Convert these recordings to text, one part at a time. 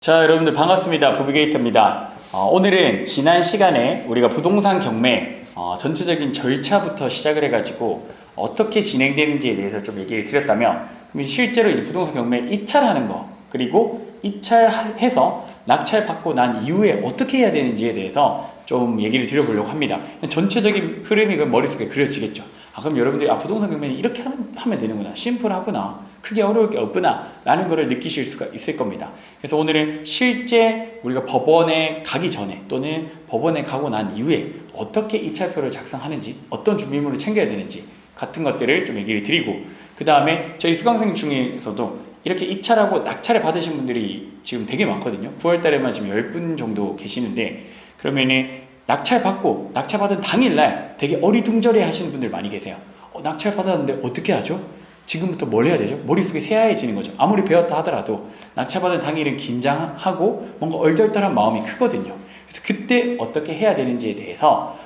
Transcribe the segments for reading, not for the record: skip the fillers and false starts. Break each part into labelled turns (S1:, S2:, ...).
S1: 자, 여러분들 반갑습니다. 부비게이터입니다. 오늘은 지난 시간에 우리가 부동산 경매 전체적인 절차부터 시작을 해가지고 어떻게 진행되는지에 대해서 좀 얘기를 드렸다면, 그럼 실제로 이제 부동산 경매 입찰하는 거, 그리고 입찰해서 낙찰 받고 난 이후에 어떻게 해야 되는지에 대해서 좀 얘기를 드려보려고 합니다. 전체적인 흐름이 그 머릿속에 그려지겠죠. 그럼 여러분들이 부동산 경매는 이렇게 하면 되는구나, 심플하구나, 크게 어려울 게 없구나 라는 것을 느끼실 수가 있을 겁니다. 그래서 오늘은 실제 우리가 법원에 가기 전에 또는 법원에 가고 난 이후에 어떻게 입찰표를 작성하는지, 어떤 준비물을 챙겨야 되는지 같은 것들을 좀 얘기를 드리고, 그 다음에 저희 수강생 중에서도 이렇게 입찰하고 낙찰을 받으신 분들이 지금 되게 많거든요. 9월달에만 지금 10분 정도 계시는데, 그러면은 낙찰 받은 당일날 되게 어리둥절해 하시는 분들 많이 계세요. 낙찰 받았는데 어떻게 하죠? 지금부터 뭘 해야 되죠? 머릿속에 새하얘지는 거죠. 아무리 배웠다 하더라도 낙찰 받은 당일은 긴장하고 뭔가 얼떨떨한 마음이 크거든요. 그래서 그때 어떻게 해야 되는지에 대해서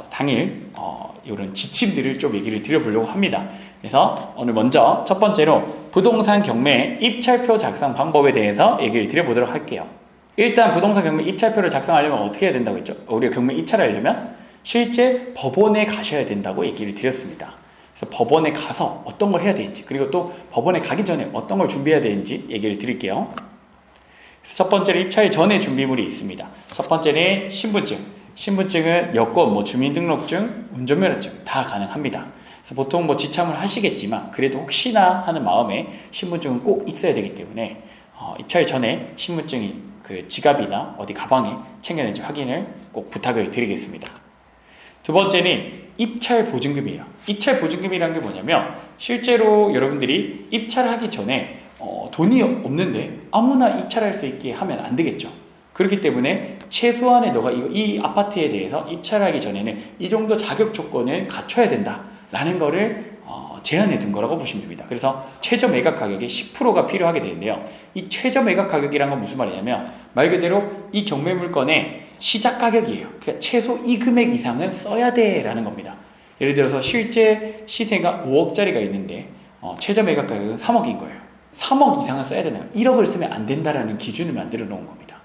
S1: 당일 이런 지침들을 좀 얘기를 드려보려고 합니다. 그래서 오늘 먼저 첫 번째로 부동산 경매 입찰표 작성 방법에 대해서 얘기를 드려보도록 할게요. 일단 부동산 경매 입찰표를 작성하려면 어떻게 해야 된다고 했죠? 우리가 경매 입찰하려면 실제 법원에 가셔야 된다고 얘기를 드렸습니다. 그래서 법원에 가서 어떤 걸 해야 되는지, 그리고 또 법원에 가기 전에 어떤 걸 준비해야 되는지 얘기를 드릴게요. 그래서 첫 번째로 입찰 전에 준비물이 있습니다. 첫 번째는 신분증은 여권, 주민등록증, 운전면허증 다 가능합니다. 그래서 보통 지참을 하시겠지만 그래도 혹시나 하는 마음에 신분증은 꼭 있어야 되기 때문에 입찰 전에 신분증이 그 지갑이나 어디 가방에 챙겨내는지 확인을 꼭 부탁을 드리겠습니다. 두 번째는 입찰 보증금이에요. 입찰 보증금이라는 게 뭐냐면, 실제로 여러분들이 입찰하기 전에 돈이 없는데 아무나 입찰할 수 있게 하면 안 되겠죠. 그렇기 때문에 최소한의 너가 이 아파트에 대해서 입찰하기 전에는 이 정도 자격 조건을 갖춰야 된다라는 거를 제한해 둔 거라고 보시면 됩니다. 그래서 최저 매각 가격의 10%가 필요하게 되는데요. 이 최저 매각 가격이란 건 무슨 말이냐면, 말 그대로 이 경매 물건의 시작 가격이에요. 그러니까 최소 이 금액 이상은 써야 돼 라는 겁니다. 예를 들어서 실제 시세가 5억짜리가 있는데 최저 매각 가격은 3억인 거예요. 3억 이상은 써야 되는 거예요. 1억을 쓰면 안 된다라는 기준을 만들어 놓은 겁니다.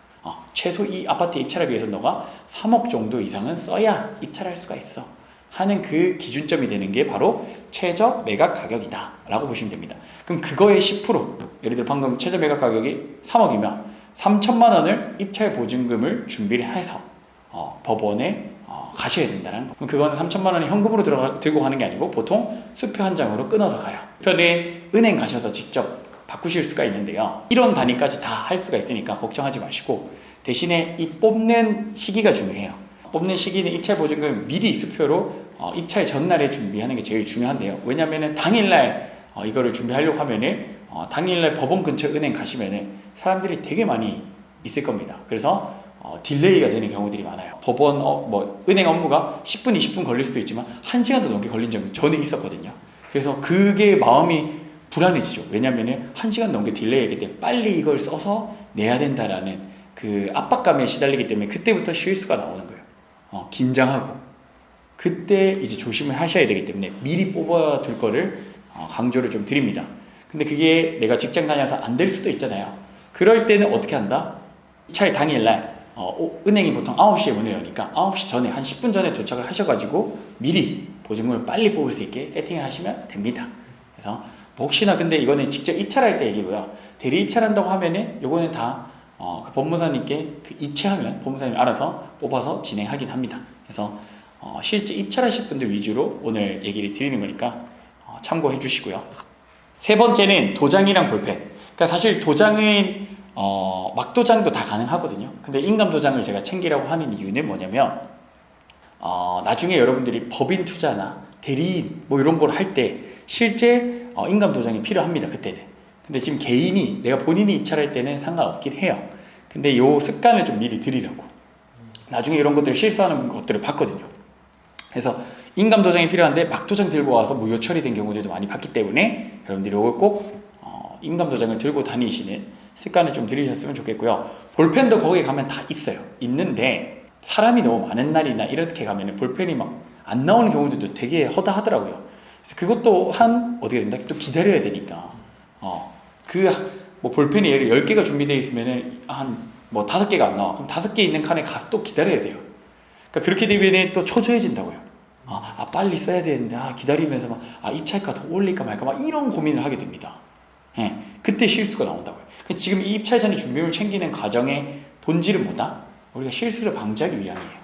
S1: 최소 이 아파트 입찰하기 위해서 너가 3억 정도 이상은 써야 입찰할 수가 있어 하는 그 기준점이 되는 게 바로 최저 매각 가격이다 라고 보시면 됩니다. 그럼 그거의 10%, 예를 들어 방금 최저 매각 가격이 3억이면 3천만 원을 입찰 보증금을 준비를 해서 법원에 가셔야 된다는 거. 그럼 그거는 3천만 원이 현금으로 들고 가는 게 아니고 보통 수표 한 장으로 끊어서 가요. 수표는 은행 가셔서 직접 바꾸실 수가 있는데요. 1원 단위까지 다 할 수가 있으니까 걱정하지 마시고, 대신에 이 뽑는 시기가 중요해요. 뽑는 시기는 입찰 보증금 미리 수표로 입찰 전날에 준비하는 게 제일 중요한데요. 왜냐면은 당일날 이거를 준비하려고 하면은 당일날 법원 근처 은행 가시면은 사람들이 되게 많이 있을 겁니다. 그래서 딜레이가 되는 경우들이 많아요. 법원 은행 업무가 10분, 20분 걸릴 수도 있지만 1시간도 넘게 걸린 적이 저는 있었거든요. 그래서 그게 마음이 불안해지죠. 왜냐면은 1시간 넘게 딜레이했기 때문에 빨리 이걸 써서 내야 된다라는 그 압박감에 시달리기 때문에 그때부터 실수가 나오는 거예요. 긴장하고 그때 이제 조심을 하셔야 되기 때문에 미리 뽑아둘 거를 강조를 좀 드립니다. 근데 그게 내가 직장 다녀서 안 될 수도 있잖아요. 그럴 때는 어떻게 한다? 입찰 당일날 은행이 보통 9시에 문을 여니까 9시 전에 한 10분 전에 도착을 하셔가지고 미리 보증금을 빨리 뽑을 수 있게 세팅을 하시면 됩니다. 그래서 혹시나, 근데 이거는 직접 입찰할 때 얘기고요. 대리 입찰한다고 하면은 요거는 다 그 법무사님께 이체하면 법무사님이 알아서 뽑아서 진행하긴 합니다. 그래서 실제 입찰하실 분들 위주로 오늘 얘기를 드리는 거니까 참고해 주시고요. 세 번째는 도장이랑 볼펜. 그러니까 사실 도장은 막도장도 다 가능하거든요. 근데 인감도장을 제가 챙기라고 하는 이유는 뭐냐면, 나중에 여러분들이 법인 투자나 대리인 이런 걸 할 때 실제 인감도장이 필요합니다. 그때는. 근데 지금 개인이 내가 본인이 입찰할 때는 상관없긴 해요. 근데 요 습관을 좀 미리 드리라고. 나중에 이런 것들을 실수하는 것들을 봤거든요. 그래서 인감도장이 필요한데 막도장 들고 와서 무효 처리된 경우들도 많이 봤기 때문에 여러분들이 이걸 꼭 인감도장을 들고 다니시는 습관을 좀 들이셨으면 좋겠고요. 볼펜도 거기에 가면 다 있어요. 있는데 사람이 너무 많은 날이나 이렇게 가면 볼펜이 막 안 나오는 경우들도 되게 허다하더라고요. 그래서 그것도 어떻게 된다? 또 기다려야 되니까 그 뭐 볼펜이 예를 10개가 준비되어 있으면은 한 뭐 5개가 안 나와. 그럼 5개 있는 칸에 가서 또 기다려야 돼요. 그러니까 그렇게 되면 또 초조해진다고요. 빨리 써야 되는데 기다리면서 막 입찰가 더 올릴까 말까 막 이런 고민을 하게 됩니다. 예, 그때 실수가 나온다고요. 지금 이 입찰 전에 준비물 챙기는 과정의 본질은 뭐다? 우리가 실수를 방지하기 위함이에요.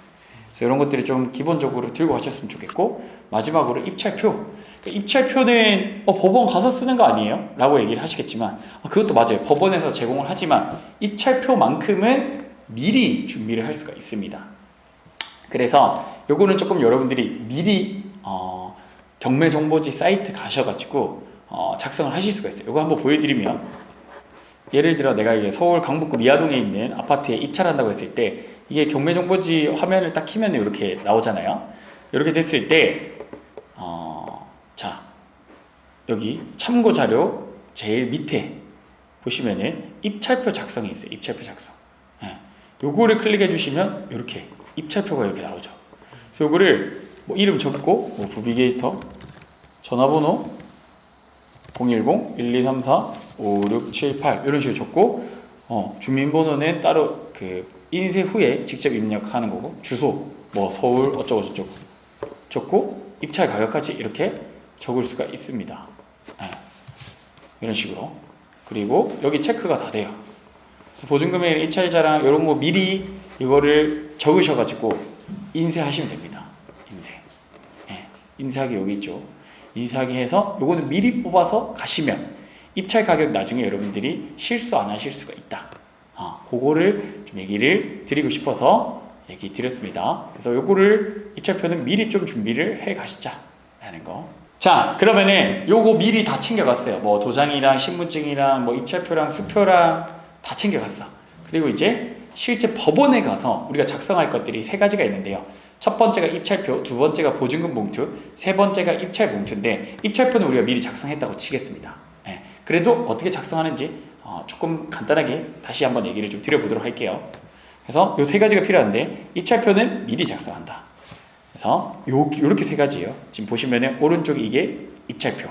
S1: 그래서 이런 것들을 좀 기본적으로 들고 가셨으면 좋겠고, 마지막으로 입찰표. 입찰표는 법원 가서 쓰는 거 아니에요? 라고 얘기를 하시겠지만 그것도 맞아요. 법원에서 제공을 하지만 입찰표만큼은 미리 준비를 할 수가 있습니다. 그래서 요거는 조금 여러분들이 미리 경매정보지 사이트 가셔가지고 작성을 하실 수가 있어요. 요거 한번 보여드리면, 예를 들어 내가 이게 서울 강북구 미아동에 있는 아파트에 입찰한다고 했을 때 이게 경매정보지 화면을 딱 키면 이렇게 나오잖아요. 이렇게 됐을 때 자, 여기 참고자료 제일 밑에 보시면은 입찰표 작성이 있어요. 입찰표 작성. 요거를 클릭해 주시면 이렇게 입찰표가 이렇게 나오죠. 그래서 요거를 뭐 이름 적고 부비게이터 전화번호 010-1234-5678 이런 식으로 적고 주민번호는 따로 그 인쇄 후에 직접 입력하는 거고, 주소 뭐 서울 어쩌고 저쩌고 적고 입찰 가격까지 이렇게 적을 수가 있습니다. 이런 식으로. 그리고 여기 체크가 다 돼요. 그래서 보증금액 입찰자랑 이런 거 미리 이거를 적으셔가지고 인쇄하시면 됩니다. 인쇄하기 여기 있죠. 인쇄하기 해서 요거는 미리 뽑아서 가시면 입찰 가격 나중에 여러분들이 실수 안 하실 수가 있다. 그거를 좀 얘기를 드리고 싶어서 얘기 드렸습니다. 그래서 요거를 입찰표는 미리 좀 준비를 해 가시자라는 거. 자, 그러면은 요거 미리 다 챙겨갔어요. 뭐 도장이랑 신분증이랑 뭐 입찰표랑 수표랑 다 챙겨갔어. 그리고 이제 실제 법원에 가서 우리가 작성할 것들이 3가지가 있는데요. 첫 번째가 입찰표, 두 번째가 보증금 봉투, 세 번째가 입찰 봉투인데, 입찰표는 우리가 미리 작성했다고 치겠습니다. 그래도 어떻게 작성하는지 조금 간단하게 다시 한번 얘기를 좀 드려보도록 할게요. 그래서 요 3가지가 필요한데, 입찰표는 미리 작성한다. 그래서 요렇게 3가지예요. 지금 보시면은 오른쪽에 이게 입찰표,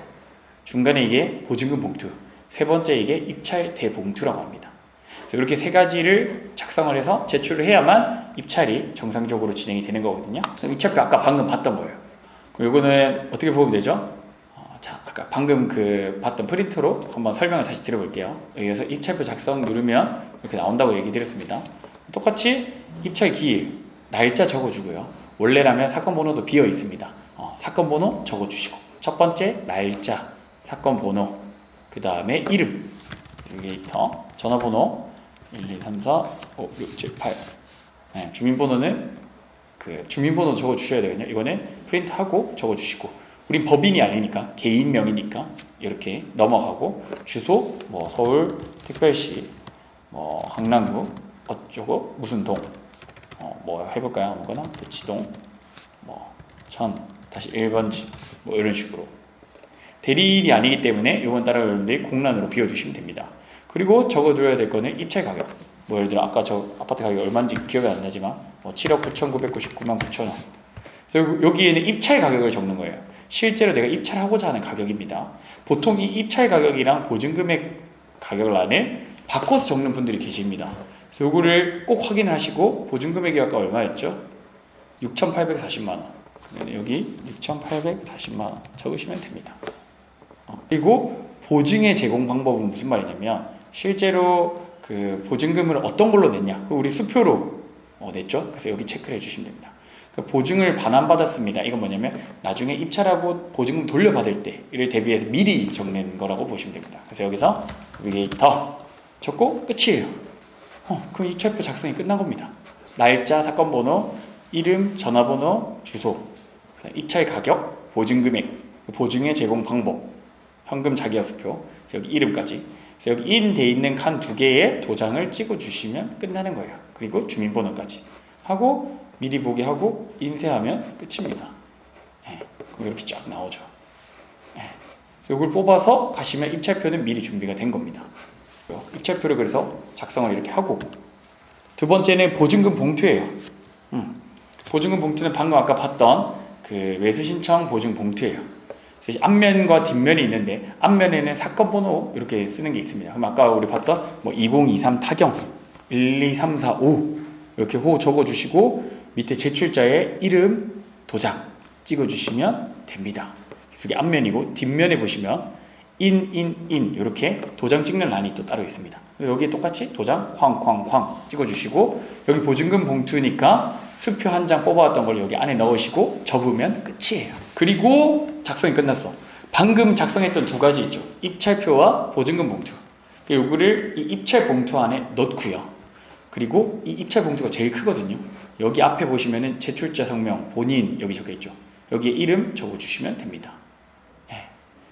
S1: 중간에 이게 보증금 봉투, 세 번째 이게 입찰 대봉투라고 합니다. 그래서 이렇게 3가지를 작성을 해서 제출을 해야만 입찰이 정상적으로 진행이 되는 거거든요. 입찰표 아까 방금 봤던 거예요. 그럼 요거는 어떻게 보면 되죠? 자, 아까 방금 그 봤던 프린터로 한번 설명을 다시 드려볼게요. 여기서 입찰표 작성 누르면 이렇게 나온다고 얘기 드렸습니다. 똑같이 입찰 기일, 날짜 적어주고요. 원래라면 사건 번호도 비어 있습니다. 사건 번호 적어주시고, 첫 번째 날짜, 사건 번호, 그 다음에 이름, 나비게이터, 전화번호 1234-5678. 주민번호는 그 주민번호 적어주셔야 되거든요. 이거는 프린트하고 적어주시고, 우린 법인이 아니니까 개인명이니까 이렇게 넘어가고, 주소 뭐 서울 특별시 뭐 강남구 어쩌고 무슨 동 뭐 해볼까요? 아무거나 대치동 뭐 천 다시 1번지 뭐 이런 식으로. 대리인이 아니기 때문에 이건 따라 여러분들이 공란으로 비워주시면 됩니다. 그리고 적어줘야 될 거는 입찰 가격. 뭐 예를 들어 아까 저 아파트 가격이 얼마인지 기억이 안 나지만 뭐 7억 9,999만 9천 원. 그래서 여기에는 입찰 가격을 적는 거예요. 실제로 내가 입찰하고자 하는 가격입니다. 보통 이 입찰 가격이랑 보증금액 가격란을 바꿔서 적는 분들이 계십니다. 그래서 요거를 꼭 확인을 하시고, 보증금액이 아까 얼마였죠? 6,840만 원. 그러면 여기 6,840만 원 적으시면 됩니다. 그리고 보증의 제공 방법은 무슨 말이냐면, 실제로 그 보증금을 어떤 걸로 냈냐? 우리 수표로 냈죠? 그래서 여기 체크를 해주시면 됩니다. 보증을 반환받았습니다. 이건 뭐냐면 나중에 입찰하고 보증금 돌려받을 때 이를 대비해서 미리 적는 거라고 보시면 됩니다. 그래서 여기서 나비게이터 적고 끝이에요. 그럼 입찰표 작성이 끝난 겁니다. 날짜, 사건 번호, 이름, 전화번호, 주소, 입찰 가격, 보증금액, 보증의 제공 방법, 현금 자기야수표, 여기 이름까지. 그래서 여기 인돼 있는 칸 2개에 도장을 찍어 주시면 끝나는 거예요. 그리고 주민번호까지 하고 미리 보게 하고 인쇄하면 끝입니다. 그럼 이렇게 쫙 나오죠. 이걸 뽑아서 가시면 입찰표는 미리 준비가 된 겁니다. 입찰표를 그래서 작성을 이렇게 하고, 두 번째는 보증금 봉투예요. 보증금 봉투는 방금 아까 봤던 그 매수신청 보증 봉투예요. 그래서 앞면과 뒷면이 있는데 앞면에는 사건 번호 이렇게 쓰는 게 있습니다. 그럼 아까 우리 봤던 뭐 2023 타경 12345 이렇게 호 적어주시고 밑에 제출자의 이름, 도장 찍어주시면 됩니다. 그게 앞면이고 뒷면에 보시면 인 이렇게 도장 찍는 란이 또 따로 있습니다. 그래서 여기에 똑같이 도장 쾅쾅쾅 찍어주시고 여기 보증금 봉투니까 수표 한 장 뽑아왔던 걸 여기 안에 넣으시고 접으면 끝이에요. 그리고 작성이 끝났어. 방금 작성했던 두 가지 있죠. 입찰표와 보증금 봉투. 요거를 이 입찰 봉투 안에 넣고요. 그리고 이 입찰 봉투가 제일 크거든요. 여기 앞에 보시면은 제출자 성명, 본인 여기 적혀 있죠. 여기에 이름 적어주시면 됩니다. 네.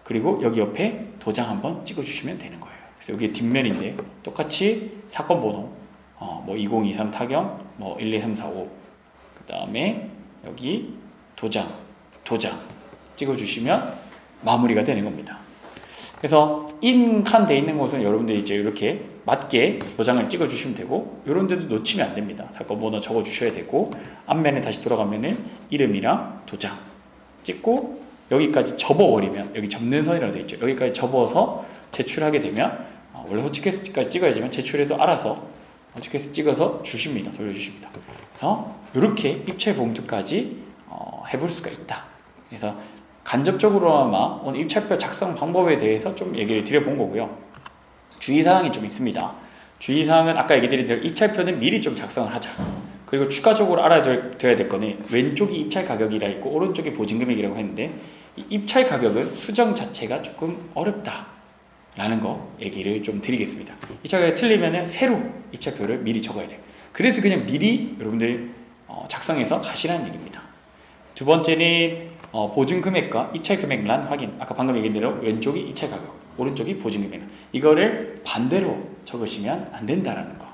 S1: 그리고 여기 옆에 도장 한번 찍어주시면 되는 거예요. 그래서 여기 뒷면인데 똑같이 사건 번호, 뭐 2023 타경, 뭐 12345. 그 다음에 여기 도장 찍어주시면 마무리가 되는 겁니다. 그래서 인칸 돼 있는 곳은 여러분들이 이제 이렇게 맞게 도장을 찍어주시면 되고 이런 데도 놓치면 안 됩니다. 사건 번호 적어주셔야 되고 앞면에 다시 돌아가면은 이름이랑 도장 찍고 여기까지 접어버리면 여기 접는 선이라고 되어 있죠. 여기까지 접어서 제출하게 되면 원래 호치케이스까지 찍어야지만 제출해도 알아서 호치케이스 찍어서 주십니다. 돌려주십니다. 그래서 이렇게 입찰 봉투까지 해볼 수가 있다. 그래서 간접적으로나마 오늘 입찰표 작성 방법에 대해서 좀 얘기를 드려본 거고요. 주의사항이 좀 있습니다. 주의사항은 아까 얘기 드린 대로 입찰표는 미리 좀 작성을 하자. 그리고 추가적으로 알아둬야 될 거는 왼쪽이 입찰 가격이라 있고 오른쪽이 보증금액이라고 했는데 이 입찰 가격은 수정 자체가 조금 어렵다라는 거 얘기를 좀 드리겠습니다. 입찰 가격이 틀리면은 새로 입찰표를 미리 적어야 돼요. 그래서 그냥 미리 여러분들 작성해서 가시라는 얘기입니다. 두 번째는 보증 금액과 입찰 금액란 확인. 아까 방금 얘기한 대로 왼쪽이 입찰 가격, 오른쪽이 보증 금액. 이거를 반대로 적으시면 안 된다라는 거.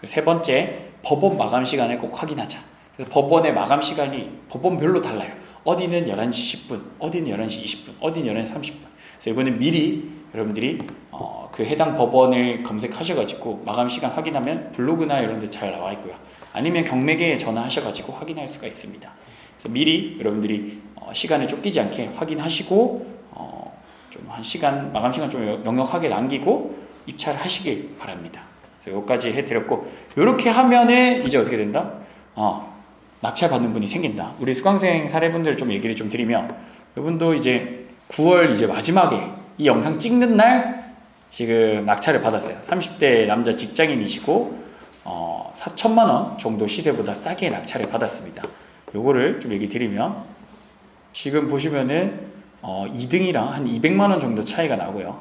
S1: 세 번째, 법원 마감 시간을 꼭 확인하자. 그래서 법원의 마감 시간이 법원별로 달라요. 어디는 11시 10분, 어디는 11시 20분, 어디는 11시 30분. 그래서 이거는 미리 여러분들이 그 해당 법원을 검색하셔가지고 마감 시간 확인하면 블로그나 이런 데 잘 나와 있고요. 아니면 경매계에 전화하셔가지고 확인할 수가 있습니다. 그래서 미리 여러분들이 시간을 쫓기지 않게 확인하시고 좀 한 시간 마감 시간 좀 넉넉하게 남기고 입찰하시길 바랍니다. 그래서 여기까지 해드렸고 이렇게 하면은 이제 어떻게 된다? 낙찰 받는 분이 생긴다. 우리 수강생 사례분들 좀 얘기를 좀 드리면 이분도 이제 9월 이제 마지막에 이 영상 찍는 날 지금 낙찰을 받았어요. 30대 남자 직장인이시고 4천만 원 정도 시세보다 싸게 낙찰을 받았습니다. 요거를 좀 얘기 드리면 지금 보시면은 2등이랑 한 200만 원 정도 차이가 나고요.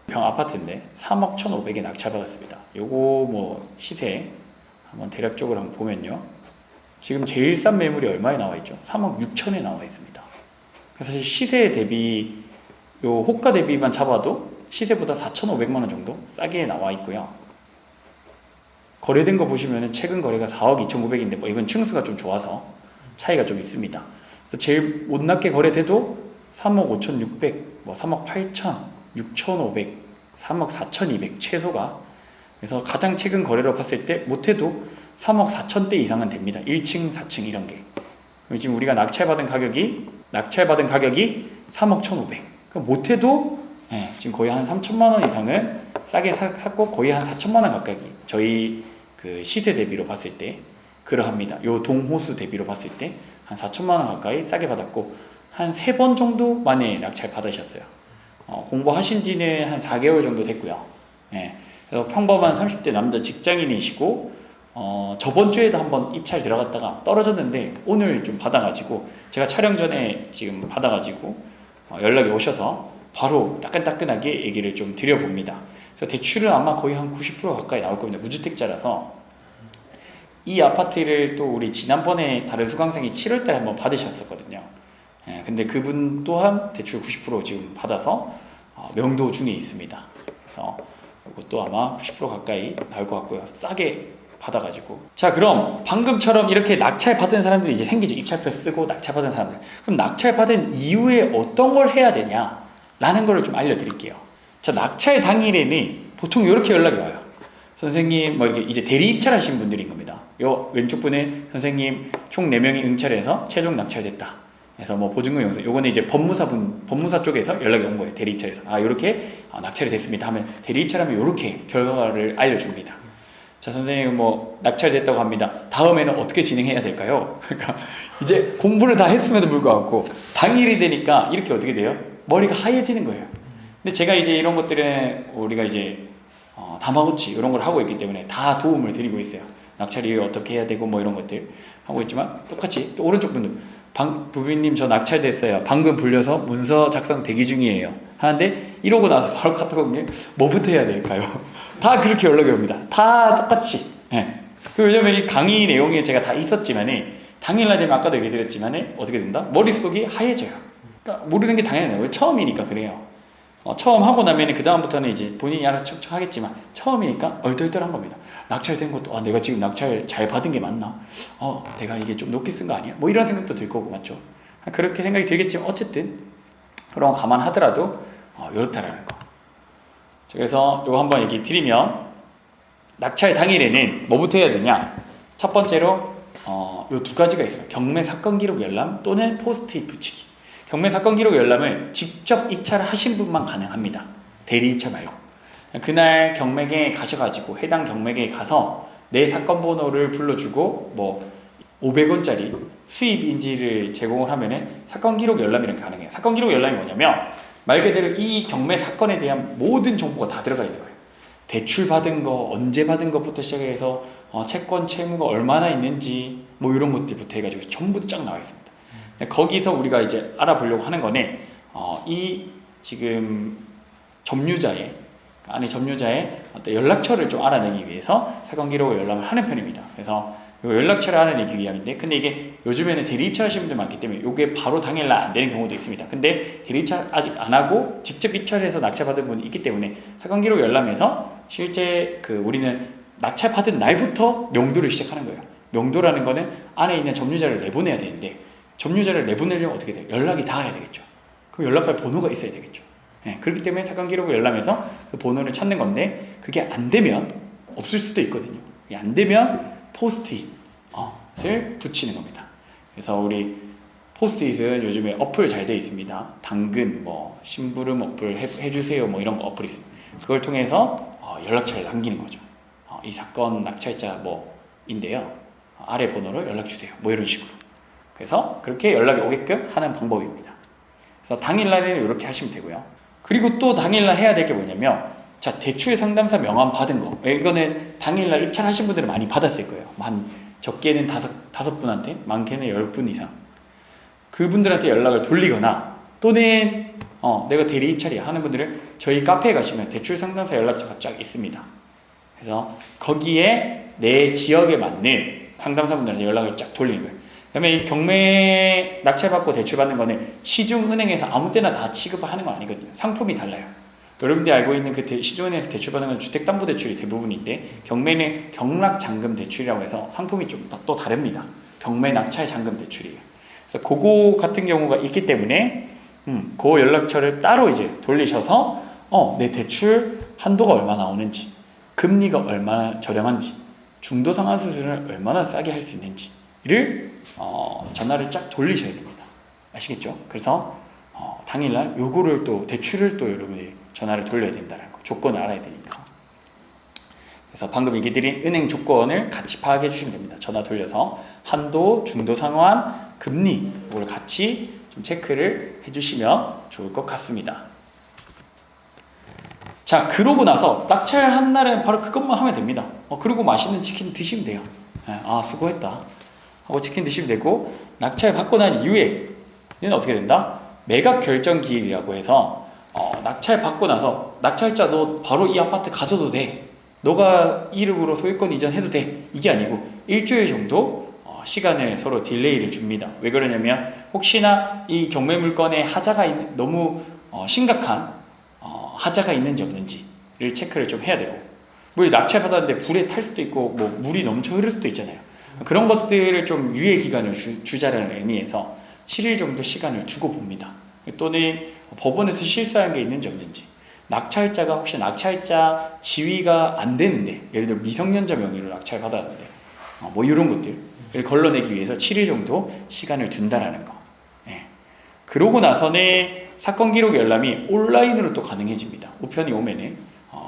S1: 평 아파트인데 3억 1,500에 낙찰 받았습니다. 요거 뭐 시세 한번 대략적으로 한번 보면요. 지금 제일 싼 매물이 얼마에 나와 있죠? 3억 6천에 나와 있습니다. 그래서 사실 시세 대비 요 호가 대비만 잡아도 시세보다 4,500만 원 정도 싸게 나와 있고요. 거래된 거 보시면은 최근 거래가 4억 2,900인데 뭐 이건 층수가 좀 좋아서 차이가 좀 있습니다. 그래서 제일 못 낮게 거래돼도 3억 5,600, 뭐 3억 8천, 6,500, 3억 4,200 최소가. 그래서 가장 최근 거래로 봤을 때 못해도 3억 4천대 이상은 됩니다. 1층, 4층 이런 게. 지금 우리가 낙찰받은 가격이 3억 1,500. 그러니까 못해도 지금 거의 한 3천만 원 이상은 싸게 샀고 거의 한 4천만 원 가까이 저희 그 시세 대비로 봤을 때 그러합니다. 요 동호수 대비로 봤을 때 한 4천만 원 가까이 싸게 받았고 한 3번 정도 만에 낙찰 받으셨어요. 공부하신 지는 한 4개월 정도 됐고요. 그래서 평범한 30대 남자 직장인이시고 저번 주에도 한번 입찰 들어갔다가 떨어졌는데 오늘 좀 받아가지고 제가 촬영 전에 지금 받아가지고 연락이 오셔서 바로 따끈따끈하게 얘기를 좀 드려봅니다. 그래서 대출은 아마 거의 한 90% 가까이 나올 겁니다. 무주택자라서. 이 아파트를 또 우리 지난번에 다른 수강생이 7월달에 한번 받으셨었거든요. 근데 그분 또한 대출 90% 지금 받아서 명도 중에 있습니다. 그래서 이것도 아마 90% 가까이 나올 것 같고요. 싸게 받아가지고. 자, 그럼 방금처럼 이렇게 낙찰 받은 사람들이 이제 생기죠. 입찰표 쓰고 낙찰 받은 사람들. 그럼 낙찰 받은 이후에 어떤 걸 해야 되냐? 라는 걸 좀 알려드릴게요. 자, 낙찰 당일에는 보통 이렇게 연락이 와요. 선생님, 뭐 이렇게 이제 대리 입찰하신 분들인 겁니다. 요 왼쪽 분은 선생님 총 4명이 응찰해서 최종 낙찰됐다. 그래서 뭐 보증금 영수, 요거는 이제 법무사 쪽에서 연락이 온 거예요. 대리입찰에서. 아, 요렇게 낙찰이 됐습니다 하면 대리입찰하면 요렇게 결과를 알려줍니다. 자, 선생님 뭐 낙찰됐다고 합니다. 다음에는 어떻게 진행해야 될까요? 그러니까 이제 공부를 다 했음에도 불구하고 당일이 되니까 이렇게 어떻게 돼요? 머리가 하얘지는 거예요. 근데 제가 이제 이런 것들은 우리가 이제 다마고치 이런 걸 하고 있기 때문에 다 도움을 드리고 있어요. 낙찰이 어떻게 해야 되고 뭐 이런 것들 하고 있지만 똑같이 또 오른쪽 분들 부비님 저 낙찰됐어요. 방금 불려서 문서 작성 대기 중이에요. 하는데 이러고 나서 바로 카톡 온 게 뭐부터 해야 될까요? 다 그렇게 연락이 옵니다. 다 똑같이. 예. 왜냐면 이 강의 내용에 제가 다 있었지만은 당일날 되면 아까도 얘기 드렸지만은 어떻게 된다? 머릿속이 하얘져요. 그러니까 모르는 게 당연해요. 처음이니까 그래요. 처음 하고 나면은 그 다음부터는 이제 본인이 알아서 척척하겠지만 처음이니까 얼떨떨한 겁니다. 낙찰된 것도 내가 지금 낙찰 잘 받은 게 맞나? 내가 이게 좀 높게 쓴 거 아니야? 뭐 이런 생각도 들 거고 맞죠? 그렇게 생각이 들겠지만 어쨌든 그런 거 감안하더라도 이렇다라는 거. 그래서 이거 한번 얘기 드리면 낙찰 당일에는 뭐부터 해야 되냐? 첫 번째로 요 두 가지가 있어요. 경매 사건 기록 열람 또는 포스트잇 붙이기. 경매 사건 기록 열람을 직접 입찰을 하신 분만 가능합니다. 대리 입찰 말고. 그날 경매계에 가셔가지고 해당 경매계에 가서 내 사건 번호를 불러주고 뭐 500원짜리 수입 인지를 제공을 하면은 사건 기록 열람이란 게 가능해요. 사건 기록 열람이 뭐냐면 말 그대로 이 경매 사건에 대한 모든 정보가 다 들어가 있는 거예요. 대출 받은 거, 언제 받은 것부터 시작해서 채권 채무가 얼마나 있는지 뭐 이런 것들부터 해가지고 전부 쫙 나와 있습니다. 거기서 우리가 이제 알아보려고 하는 거는 이 지금 점유자의 어떤 연락처를 좀 알아내기 위해서 사건 기록을 열람을 하는 편입니다. 그래서 이 연락처를 알아내기 위함인데, 근데 이게 요즘에는 대리 입찰하시는 분들 많기 때문에 이게 바로 당일날 안 되는 경우도 있습니다. 근데 대리 입찰 아직 안 하고 직접 입찰해서 낙찰 받은 분이 있기 때문에 사건 기록 열람에서 실제 우리는 낙찰 받은 날부터 명도를 시작하는 거예요. 명도라는 거는 안에 있는 점유자를 내보내야 되는데 점유자를 내보내려면 어떻게 돼요? 연락이 닿아야 되겠죠. 그럼 연락할 번호가 있어야 되겠죠. 그렇기 때문에 사건 기록을 열람해서 그 번호를 찾는 건데, 그게 안 되면 없을 수도 있거든요. 그게 안 되면 포스트잇을 붙이는 겁니다. 그래서 우리 포스트잇은 요즘에 어플 잘 되어 있습니다. 당근, 뭐 심부름 어플 해주세요, 뭐 이런 거 어플이 있습니다. 그걸 통해서 연락처를 남기는 거죠. 이 사건 낙찰자 뭐인데요. 아래 번호로 연락 주세요. 뭐 이런 식으로. 그래서 그렇게 연락이 오게끔 하는 방법입니다. 그래서 당일날에는 이렇게 하시면 되고요. 그리고 또 당일날 해야 될 게 뭐냐면, 자, 대출 상담사 명함 받은 거. 이거는 당일날 입찰하신 분들은 많이 받았을 거예요. 한 적게는 다섯 분한테, 많게는 10분 이상. 그분들한테 연락을 돌리거나, 또는 내가 대리 입찰이야 하는 분들은 저희 카페에 가시면 대출 상담사 연락처가 쫙 있습니다. 그래서 거기에 내 지역에 맞는 상담사분들한테 연락을 쫙 돌리는 거예요. 그다음에 이 경매 낙찰받고 대출받는 거는 시중은행에서 아무 때나 다 취급을 하는 건 아니거든요. 상품이 달라요. 여러분들이 알고 있는 그 시중은행에서 대출받는 건 주택담보대출이 대부분인데, 경매는 경락잔금대출이라고 해서 상품이 좀 또 다릅니다. 경매 낙찰 잔금 대출이에요. 그래서 그거 같은 경우가 있기 때문에 그 연락처를 따로 이제 돌리셔서 내 대출 한도가 얼마 나오는지, 금리가 얼마나 저렴한지, 중도 상환 수수료를 얼마나 싸게 할 수 있는지를 전화를 쫙 돌리셔야 됩니다. 아시겠죠? 그래서 당일날 요거를 또 대출을 또 여러분이 전화를 돌려야 된다는 거, 조건을 알아야 되니까. 그래서 방금 얘기 드린 은행 조건을 같이 파악해 주시면 됩니다. 전화 돌려서 한도, 중도 상환, 금리 이걸 같이 좀 체크를 해주시면 좋을 것 같습니다. 자, 그러고 나서 낙찰한 날은 바로 그것만 하면 됩니다. 그리고 맛있는 치킨 드시면 돼요. 수고했다 하고 치킨 드시면 되고, 낙찰 받고 난 이후에는 어떻게 된다? 매각 결정 기일이라고 해서 낙찰 받고 나서 낙찰자 너 바로 이 아파트 가져도 돼, 너가 이름으로 소유권 이전해도 돼, 이게 아니고 일주일 정도 시간을 서로 딜레이를 줍니다. 왜 그러냐면 혹시나 이 경매 물건에 하자가 있는, 너무 심각한 하자가 있는지 없는지를 체크를 좀 해야 되고, 뭐 낙찰 받았는데 불에 탈 수도 있고 뭐 물이 넘쳐 흐를 수도 있잖아요. 그런 것들을 좀 유예 기간을 주자라는 의미에서 7일 정도 시간을 두고 봅니다. 또는 법원에서 실수한 게 있는지 없는지, 낙찰자가 혹시 낙찰자 지위가 안 되는데, 예를 들어 미성년자 명의로 낙찰 받았는데 뭐 이런 것들을 걸러내기 위해서 7일 정도 시간을 둔다라는 거. 그러고 나서는 사건 기록 열람이 온라인으로 또 가능해집니다. 우편이 오면은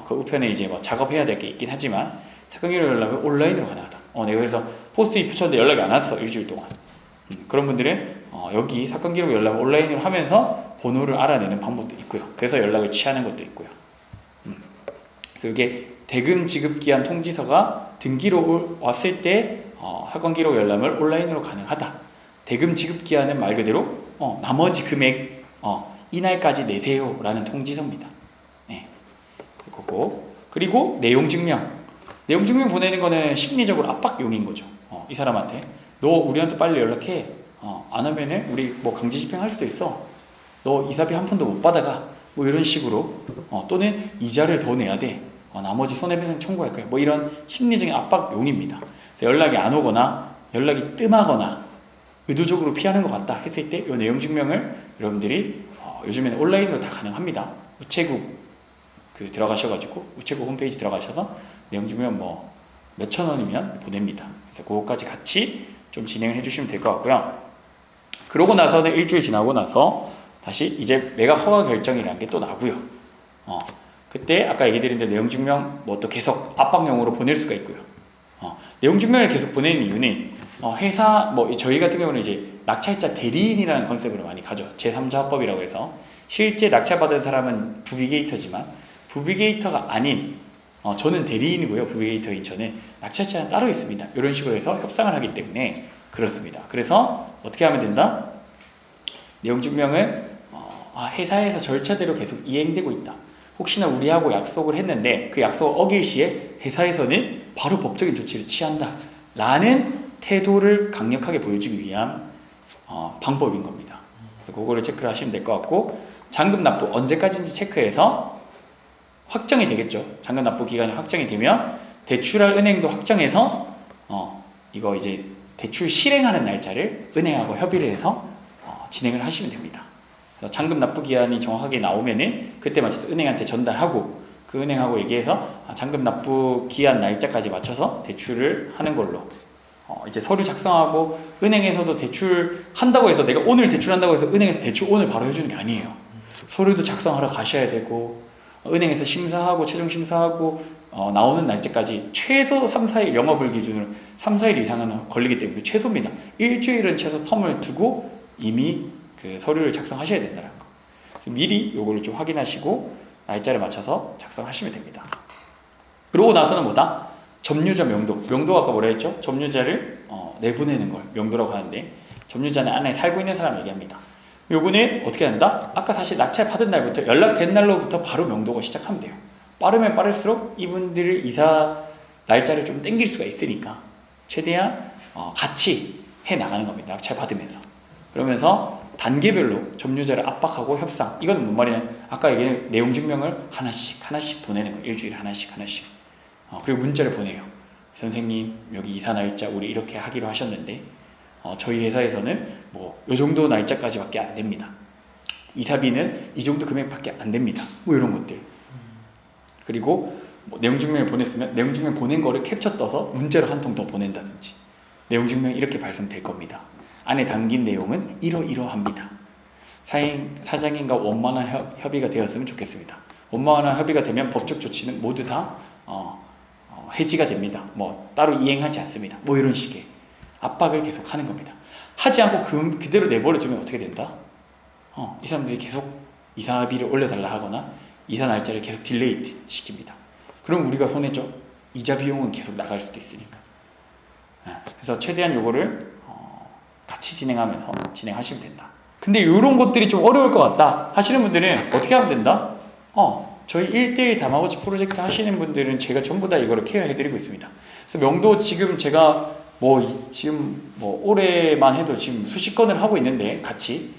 S1: 그 우편에 이제 뭐 작업해야 될 게 있긴 하지만 사건 기록 열람이 온라인으로 가능하다. 내가 그래서 포스트잇 붙였는데 연락이 안 왔어 일주일 동안. 그런 분들은 여기 사건 기록 열람 온라인으로 하면서 번호를 알아내는 방법도 있고요. 그래서 연락을 취하는 것도 있고요. 그래서 이게 대금 지급 기한 통지서가 등기로 왔을 때 사건 기록 열람을 온라인으로 가능하다. 대금 지급 기한은 말 그대로 나머지 금액 이날까지 내세요라는 통지서입니다. 네. 그거고 그리고 내용 증명. 내용 증명 보내는 거는 심리적으로 압박용인 거죠. 이 사람한테 너 우리한테 빨리 연락해. 안 하면은 우리 뭐 강제 집행할 수도 있어. 너 이사비 한 푼도 못 받아가. 뭐 이런 식으로 또는 이자를 더 내야 돼. 나머지 손해배상 청구할 거야. 뭐 이런 심리적인 압박용입니다. 그래서 연락이 안 오거나 연락이 뜸하거나 의도적으로 피하는 것 같다 했을 때 이 내용 증명을 여러분들이 요즘에는 온라인으로 다 가능합니다. 우체국 들어가셔가지고 우체국 홈페이지 들어가셔서 내용 증명 뭐 몇천 원이면 보냅니다. 그래서 그거까지 같이 좀 진행을 해주시면 될 것 같고요. 그러고 나서는 일주일 지나고 나서 다시 이제 매각 허가 결정이라는 게 또 나고요. 그때 아까 얘기 드린 대로 내용 증명 뭐 또 계속 압박용으로 보낼 수가 있고요. 내용 증명을 계속 보내는 이유는 회사 뭐 저희 같은 경우는 이제 낙찰자 대리인이라는 컨셉으로 많이 가죠. 제3자 합법이라고 해서 실제 낙찰받은 사람은 부비게이터지만 부비게이터가 아닌 저는 대리인이고요. 부비게이터인 저는 낙찰자는 따로 있습니다. 이런 식으로 해서 협상을 하기 때문에 그렇습니다. 그래서 어떻게 하면 된다? 내용 증명은 회사에서 절차대로 계속 이행되고 있다. 혹시나 우리하고 약속을 했는데 그 약속을 어길 시에 회사에서는 바로 법적인 조치를 취한다 라는 태도를 강력하게 보여주기 위한 방법인 겁니다. 그래서 그거를 체크를 하시면 될 것 같고 잔금 납부 언제까지인지 체크해서 확정이 되겠죠. 잔금 납부 기간이 확정이 되면 대출할 은행도 확정해서 이거 이제 대출 실행하는 날짜를 은행하고 협의를 해서 진행을 하시면 됩니다. 그래서 잔금 납부 기한이 정확하게 나오면은 그때 맞춰서 은행한테 전달하고 그 은행하고 얘기해서 잔금 납부 기한 날짜까지 맞춰서 대출을 하는 걸로 이제 서류 작성하고 은행에서도 대출 한다고 해서 내가 오늘 대출한다고 해서 은행에서 대출 오늘 바로 해주는 게 아니에요. 서류도 작성하러 가셔야 되고 은행에서 심사하고 최종 심사하고 나오는 날짜까지 최소 3, 4일 영업을 기준으로 3, 4일 이상은 걸리기 때문에 최소입니다. 일주일은 최소 텀을 두고 이미 그 서류를 작성하셔야 된다는 거. 미리 요거를 좀 확인하시고 날짜를 맞춰서 작성하시면 됩니다. 그러고 나서는 뭐다? 점유자 명도. 명도가 아까 뭐라 했죠? 점유자를 내보내는 걸 명도라고 하는데 점유자는 안에 살고 있는 사람 얘기합니다. 요거는 어떻게 한다? 아까 사실 낙찰 받은 날부터 연락된 날로부터 바로 명도가 시작하면 돼요. 빠르면 빠를수록 이분들을 이사 날짜를 좀 땡길 수가 있으니까 최대한 같이 해 나가는 겁니다. 낙찰 받으면서. 그러면서 단계별로 점유자를 압박하고 협상. 이건 뭔 말이냐? 아까 얘기한 내용 증명을 하나씩 보내는 거예요. 일주일에 하나씩. 그리고 문자를 보내요. 선생님, 여기 이사 날짜 우리 이렇게 하기로 하셨는데 저희 회사에서는 뭐 요 정도 날짜까지밖에 안 됩니다. 이사비는 이 정도 금액밖에 안 됩니다. 뭐 이런 것들. 그리고 뭐 내용 증명을 보냈으면 내용 증명 보낸 거를 캡처 떠서 문자로 한 통 더 보낸다든지. 내용 증명이 이렇게 발송될 겁니다. 안에 담긴 내용은 이러이러합니다. 사장님과 원만한 협의가 되었으면 좋겠습니다. 원만한 협의가 되면 법적 조치는 모두 다 해지가 됩니다. 뭐 따로 이행하지 않습니다. 뭐 이런 식의 압박을 계속 하는 겁니다. 하지 않고 그대로 내버려두면 어떻게 된다? 이 사람들이 계속 이사비를 올려달라 하거나 이사 날짜를 계속 딜레이 시킵니다. 그럼 우리가 손해죠. 이자 비용은 계속 나갈 수도 있으니까. 그래서 최대한 요거를 같이 진행하시면 된다. 근데 이런 것들이 좀 어려울 것 같다 하시는 분들은 어떻게 하면 된다? 저희 1대1 다마고치 프로젝트 하시는 분들은 제가 전부 다 이거를 케어해드리고 있습니다. 그래서 명도 지금 제가 지금 올해만 해도 지금 수십 건을 하고 있는데 같이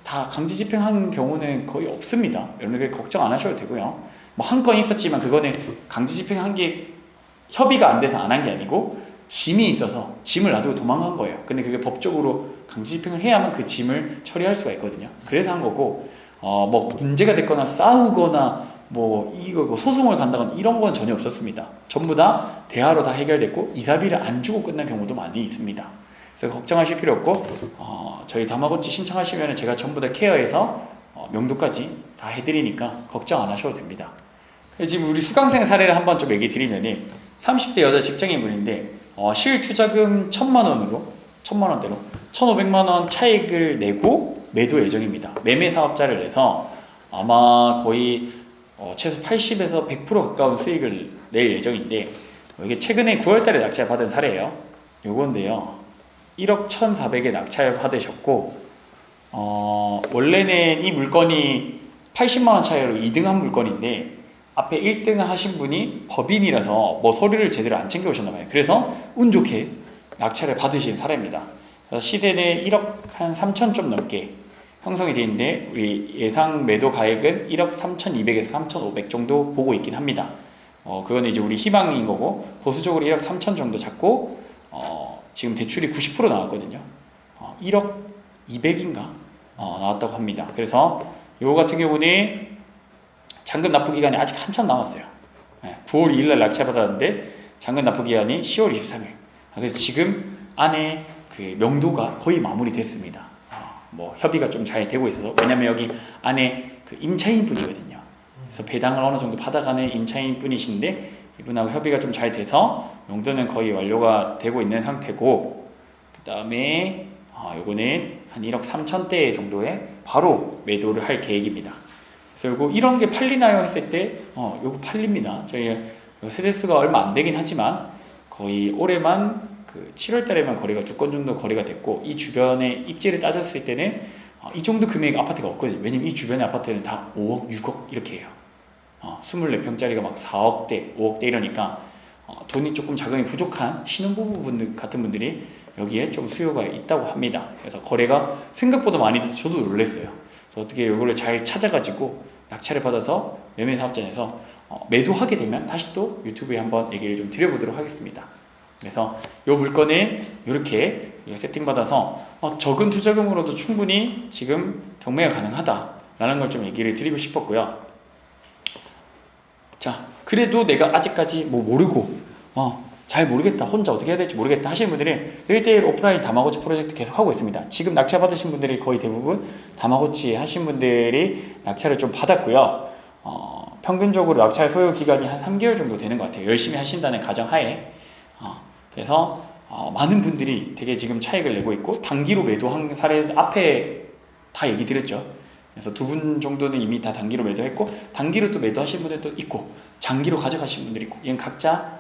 S1: 다 강제 집행한 경우는 거의 없습니다. 여러분들 걱정 안 하셔도 되고요. 한 건 있었지만 그거는 강제 집행한 게 협의가 안 돼서 안 한 게 아니고 짐이 있어서 짐을 놔두고 도망간 거예요. 근데 그게 법적으로 강제 집행을 해야만 그 짐을 처리할 수가 있거든요. 그래서 한 거고 문제가 됐거나 싸우거나 이거 소송을 간다거나 이런 건 전혀 없었습니다. 전부 다 대화로 다 해결됐고 이사비를 안 주고 끝난 경우도 많이 있습니다. 그래서 걱정하실 필요 없고 저희 다마고치 신청하시면 제가 전부 다 케어해서 명도까지 다 해드리니까 걱정 안 하셔도 됩니다. 지금 우리 수강생 사례를 한번 좀 얘기 드리면 30대 여자 직장인분인데 실투자금 1,000만 원대로 1,500만 원 차익을 내고 매도 예정입니다. 매매 사업자를 내서 아마 거의 최소 80에서 100% 가까운 수익을 낼 예정인데 이게 최근에 9월달에 낙찰 받은 사례예요. 요건데요. 1억 1,400에 낙찰 받으셨고 원래는 이 물건이 80만 원 차이로 2등한 물건인데 앞에 1등 하신 분이 법인이라서 뭐 서류를 제대로 안 챙겨 오셨나봐요. 그래서 운 좋게 낙찰을 받으신 사례입니다. 그래서 시세는 1억 한 3천 좀 넘게 형성이 되어 있는데 우리 예상 매도 가액은 1억 3,200에서 3,500 정도 보고 있긴 합니다. 그거는 이제 우리 희망인 거고 보수적으로 1억 3천 정도 잡고 지금 대출이 90% 나왔거든요. 1억 200인가 나왔다고 합니다. 그래서 요거 같은 경우는 잔금 납부 기간이 아직 한참 남았어요. 9월 2일 날 낙찰 받았는데 잔금 납부 기간이 10월 23일. 그래서 지금 안에 그 명도가 거의 마무리됐습니다. 뭐 협의가 좀 잘 되고 있어서 왜냐면 여기 안에 그 임차인 분이거든요. 그래서 배당을 어느 정도 받아가는 임차인 분이신데 이분하고 협의가 좀 잘 돼서 명도는 거의 완료가 되고 있는 상태고 그 다음에 요거는 한 1억 3천대 정도에 바로 매도를 할 계획입니다. 그래서 요거 이런 게 팔리나요 했을 때 요거 팔립니다. 저희 세대수가 얼마 안 되긴 하지만 거의 올해만 그 7월 달에만 거래가 2건 정도 거래가 됐고 이 주변에 입지를 따졌을 때는 이 정도 금액 아파트가 없거든요. 왜냐면 이 주변의 아파트는 다 5억, 6억 이렇게 해요. 24평짜리가 막 4억대, 5억대 이러니까 돈이 조금 자금이 부족한 신혼부부분들 같은 분들이 여기에 좀 수요가 있다고 합니다. 그래서 거래가 생각보다 많이 돼서 저도 놀랐어요. 그래서 어떻게 이거를 잘 찾아가지고 낙찰을 받아서 매매 사업장에서 매도하게 되면 다시 또 유튜브에 한번 얘기를 좀 드려보도록 하겠습니다. 그래서 이 물건은 이렇게 세팅받아서 적은 투자금으로도 충분히 지금 경매가 가능하다라는 걸 좀 얘기를 드리고 싶었고요. 자, 그래도 내가 아직까지 뭐 모르고 잘 모르겠다, 혼자 어떻게 해야 될지 모르겠다 하시는 분들은 1대1 오프라인 다마고치 프로젝트 계속 하고 있습니다. 지금 낙찰 받으신 분들이 거의 대부분 다마고치 하신 분들이 낙찰을 좀 받았고요. 평균적으로 낙찰 소요 기간이 한 3개월 정도 되는 것 같아요. 열심히 하신다는 가정하에. 그래서 많은 분들이 되게 지금 차익을 내고 있고 단기로 매도한 사례 앞에 다 얘기 드렸죠. 그래서 2분 정도는 이미 다 단기로 매도했고 단기로 또 매도하신 분들도 있고 장기로 가져가신 분들이 있고 이건 각자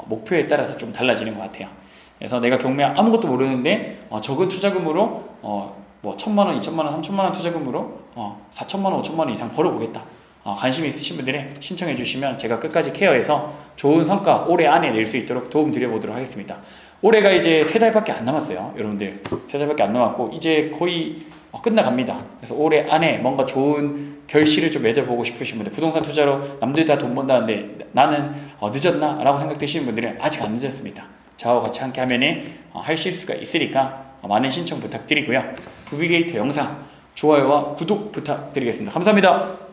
S1: 목표에 따라서 좀 달라지는 것 같아요. 그래서 내가 경매 아무것도 모르는데 적은 투자금으로 뭐 1,000만 원, 2,000만 원, 3,000만 원 투자금으로 4,000만 원, 5,000만 원 이상 벌어보겠다. 관심이 있으신 분들은 신청해 주시면 제가 끝까지 케어해서 좋은 성과 올해 안에 낼 수 있도록 도움 드려보도록 하겠습니다. 올해가 이제 3달밖에 안 남았어요. 여러분들 3달밖에 안 남았고 이제 거의 끝나갑니다. 그래서 올해 안에 뭔가 좋은 결실을 좀 맺어보고 싶으신 분들 부동산 투자로 남들 다 돈 번다는데 나는 늦었나? 라고 생각되시는 분들은 아직 안 늦었습니다. 저와 같이 함께 하면 하실 수가 있으니까 많은 신청 부탁드리고요. 부비게이트 영상 좋아요와 구독 부탁드리겠습니다. 감사합니다.